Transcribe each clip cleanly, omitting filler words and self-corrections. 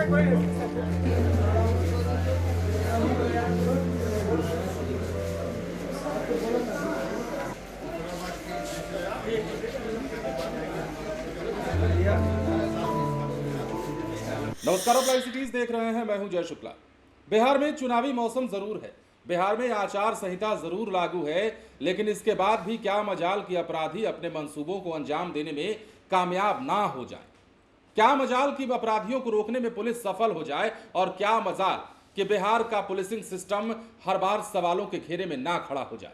नमस्कार, आप live cities देख रहे हैं। मैं हूं जय शुक्ला। बिहार में चुनावी मौसम जरूर है, बिहार में आचार संहिता जरूर लागू है, लेकिन इसके बाद भी क्या मजाल कि अपराधी अपने मंसूबों को अंजाम देने में कामयाब ना हो जाए। क्या मजाल कि अपराधियों को रोकने में पुलिस सफल हो जाए, और क्या मजाल कि बिहार का पुलिसिंग सिस्टम हर बार सवालों के घेरे में ना खड़ा हो जाए।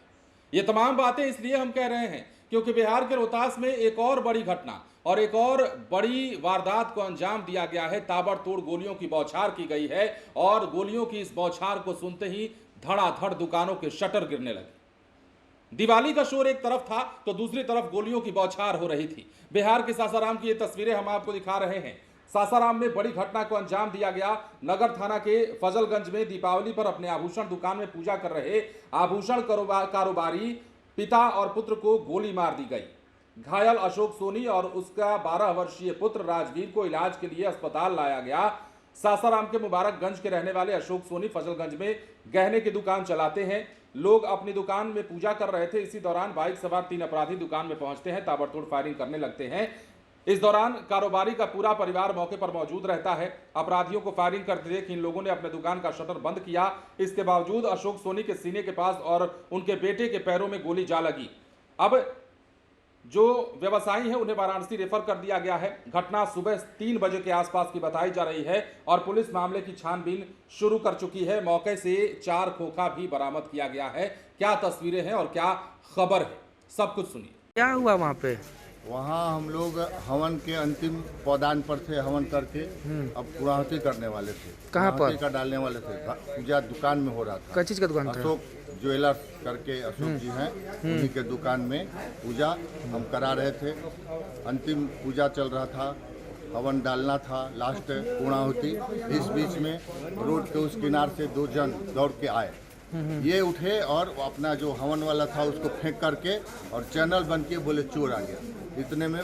ये तमाम बातें इसलिए हम कह रहे हैं क्योंकि बिहार के रोहतास में एक और बड़ी घटना और एक और बड़ी वारदात को अंजाम दिया गया है। ताबड़तोड़ गोलियों की बौछार की गई है और गोलियों की इस बौछार को सुनते ही धड़ाधड़ दुकानों के शटर गिरने लगे। दिवाली का शोर एक तरफ था तो दूसरी तरफ गोलियों की बौछार हो रही थी। बिहार के सासाराम की ये तस्वीरें हम आपको दिखा रहे हैं। सासाराम में बड़ी घटना को अंजाम दिया गया। नगर थाना के फजलगंज में दीपावली पर अपने आभूषण दुकान में पूजा कर रहे आभूषण कारोबारी पिता और पुत्र को गोली मार दी गई। घायल अशोक सोनी और उसका 12 वर्षीय पुत्र राजवीर को इलाज के लिए अस्पताल लाया गया। सासाराम के मुबारकगंज के रहने वाले अशोक सोनी फजलगंज में गहने की दुकान चलाते हैं। लोग अपनी दुकान में पूजा कर रहे थे। इसी दौरान बाइक सवार 3 अपराधी दुकान में पहुंचते हैं, ताबड़तोड़ फायरिंग करने लगते हैं। इस दौरान कारोबारी का पूरा परिवार मौके पर मौजूद रहता है। अपराधियों को फायरिंग करते देख इन लोगों ने अपने दुकान का शटर बंद किया। इसके बावजूद अशोक सोनी के सीने के पास और उनके बेटे के पैरों में गोली जा लगी। अब जो व्यवसायी हैं उन्हें वाराणसी रेफर कर दिया गया है। घटना सुबह 3 बजे के आसपास की बताई जा रही है और पुलिस मामले की छानबीन शुरू कर चुकी है। मौके से 4 खोखा भी बरामद किया गया है। क्या तस्वीरें हैं और क्या खबर है, सब कुछ सुनिए। क्या हुआ वहाँ पे? वहाँ हम लोग हवन के अंतिम पौदान पर थे। हवन करके अब पूर्णाहुति करने वाले थे। कहाँ पर? का डालने वाले थे। पूजा दुकान में हो रहा था। क्या चीज़ का दुकान था? अशोक ज्वेलर्स करके अशोक जी हैं, उन्हीं के दुकान में पूजा हम करा रहे थे। अंतिम पूजा चल रहा था, हवन डालना था, लास्ट पूर्णाहुति। इस बीच में रोड के उस किनार से 2 जन दौड़ के आए। ये उठे और अपना जो हवन वाला था उसको फेंक करके और चैनल बन के बोले चोर आ गया। इतने में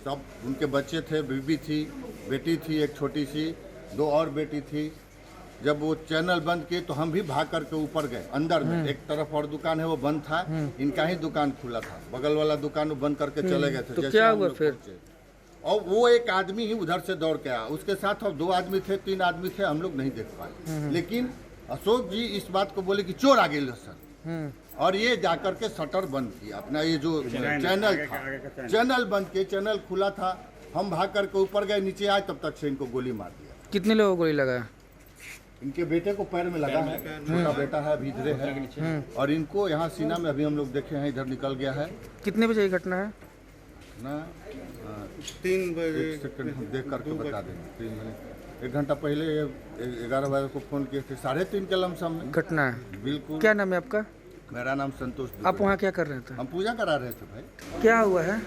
सब उनके बच्चे थे, बीबी थी, बेटी थी एक छोटी सी, 2 और बेटी थी। जब वो चैनल बंद किए तो हम भी भाग करके ऊपर गए अंदर में। एक तरफ और दुकान है वो बंद था, इनका ही दुकान खुला था। बगल वाला दुकान वो बंद करके चले गए थे। तो क्या हुआ फिर? और वो एक आदमी ही उधर से दौड़ के आया, उसके साथ और 2 आदमी थे, 3 आदमी थे, हम लोग नहीं देख पाए। लेकिन अशोक जी इस बात को बोले कि चोर आ गए सर, और ये जाकर के शटर बंद किया अपना। ये जो चैनल था, चैनल बंद किए, चैनल खुला था। हम भाग करके ऊपर गए, नीचे आए तब तक से इनको गोली मार दिया। कितने लोगों को गोली लगा? इनके बेटे को पैर में लगा है, छोटा बेटा है, अभी इधरे है, और इनको यहाँ सीना में अभी हम लोग देखे हैं, इधर निकल गया है। कितने बजे ये घटना है? ना 3 बजे हम देख करके बता देंगे। 3 बजे 1 घंटा पहले 11 बजे को फोन किए थे, 3:30 के लमसम में घटना है। बिल्कुल। क्या नाम है आपका? मेरा नाम संतोष। आप वहाँ क्या कर रहे थे? हम पूजा करा रहे थे भाई। क्या हुआ है?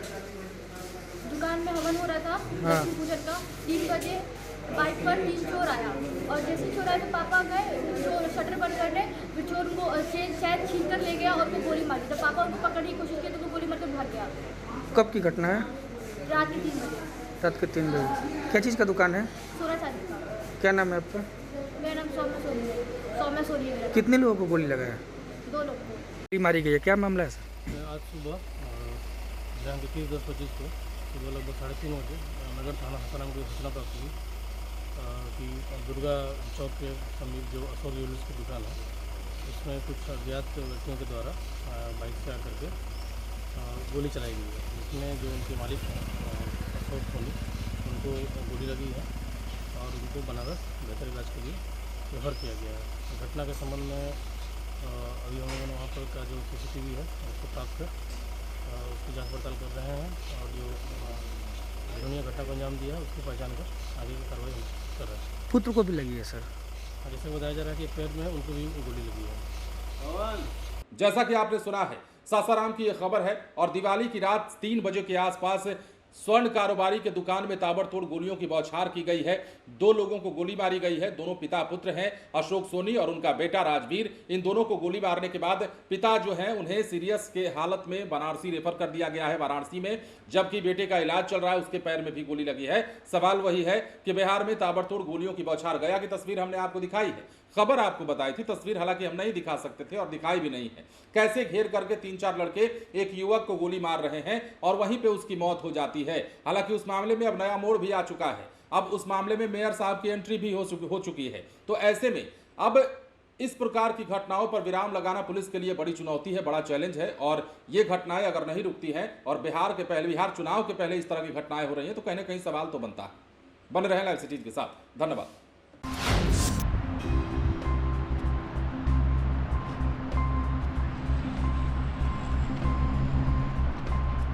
दुकान में हवन हो रहा था, लक्ष्मी पूजन का। 3 बजे बाइक पर 3 चोर आया, और जैसे चोर आए तो पापा गए जो शटर बंद करने, फिर चोर उनको चैन छीन कर ले गया और उनको गोली मारी। जब पापा उनको पकड़ने की कोशिश की तो उनको गोली मार कर भाग गया। कब की घटना है? रात के 3 बजे। रात के 3 बजे। क्या चीज़ का दुकान है? सोना चांदी का। क्या नाम है आपका? मेरा नाम सौम्या सोनी है। कितने लोगों को गोली लगा है? 2 लोग को गोली मारी गई है, क्या मामला है सर? आज सुबह जहाँ 21:10-25 को सुबह लगभग 3:30 बजे नगर थाना सासाराम को सूचना प्राप्त हुई कि दुर्गा चौक के समीप जो अशोक ज्वेलर्स की दुकान है उसमें कुछ अज्ञात व्यक्तियों के द्वारा बाइक से आकर के गोली चलाई गई है, जिसमें जो उनके मालिक हैं अशोक सोनी, उनको गोली लगी है और उनको बनारस बेहतर इलाज के लिए रेफर किया गया है। घटना के संबंध में अभी हम लोगों ने वहाँ पर का जो CCTV है उसको प्राप्त कर उसकी जांच पड़ताल कर रहे हैं और जो घटना को अंजाम दिया है उसकी पहचान कर आगे की कार्रवाई कर रहे हैं। पुत्र को भी लगी है सर? जैसे बताया जा रहा है कि पैर में उनको भी गोली लगी है। जैसा कि आपने सुना है, सासाराम की यह खबर है और दिवाली की रात 3 बजे के आसपास स्वर्ण कारोबारी के दुकान में ताबड़तोड़ गोलियों की बौछार की गई है। 2 लोगों को गोली मारी गई है। दोनों पिता पुत्र हैं, अशोक सोनी और उनका बेटा राजवीर। इन दोनों को गोली मारने के बाद पिता जो हैं उन्हें सीरियस के हालत में बनारसी रेफर कर दिया गया है वाराणसी में, जबकि बेटे का इलाज चल रहा है, उसके पैर में भी गोली लगी है। सवाल वही है कि बिहार में ताबड़तोड़ गोलियों की बौछार। गया की तस्वीर हमने आपको दिखाई है, खबर आपको बताई थी, तस्वीर हालांकि हम नहीं दिखा सकते थे और दिखाई भी नहीं है। कैसे घेर करके 3-4 लड़के एक युवक को गोली मार रहे हैं और वहीं पे उसकी मौत हो जाती है। हालांकि उस मामले में अब नया मोड़ भी आ चुका है। अब उस मामले में मेयर साहब की एंट्री भी हो चुकी है। तो ऐसे में अब इस प्रकार की घटनाओं पर विराम लगाना पुलिस के लिए बड़ी चुनौती है, बड़ा चैलेंज है। और ये घटनाएं अगर नहीं रुकती हैं और बिहार चुनाव के पहले इस तरह की घटनाएं हो रही हैं तो कहीं ना कहीं सवाल तो बनता है। बन रहे लाइव सिटीज के साथ। धन्यवाद।